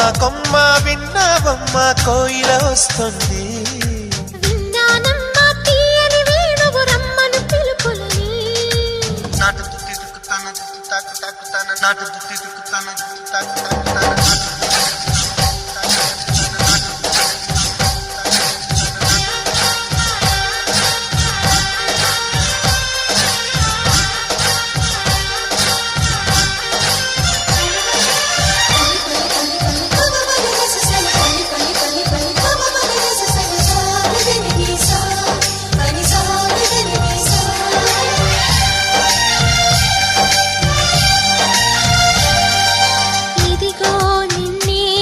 కొమ్మ విన్నావమ్మ కోయిల వస్తుంది. విన్నానమ్మా తీయని వేణువు రమ్మను పిలుపులని. నాటు తాకు తాకు తాకు నాటు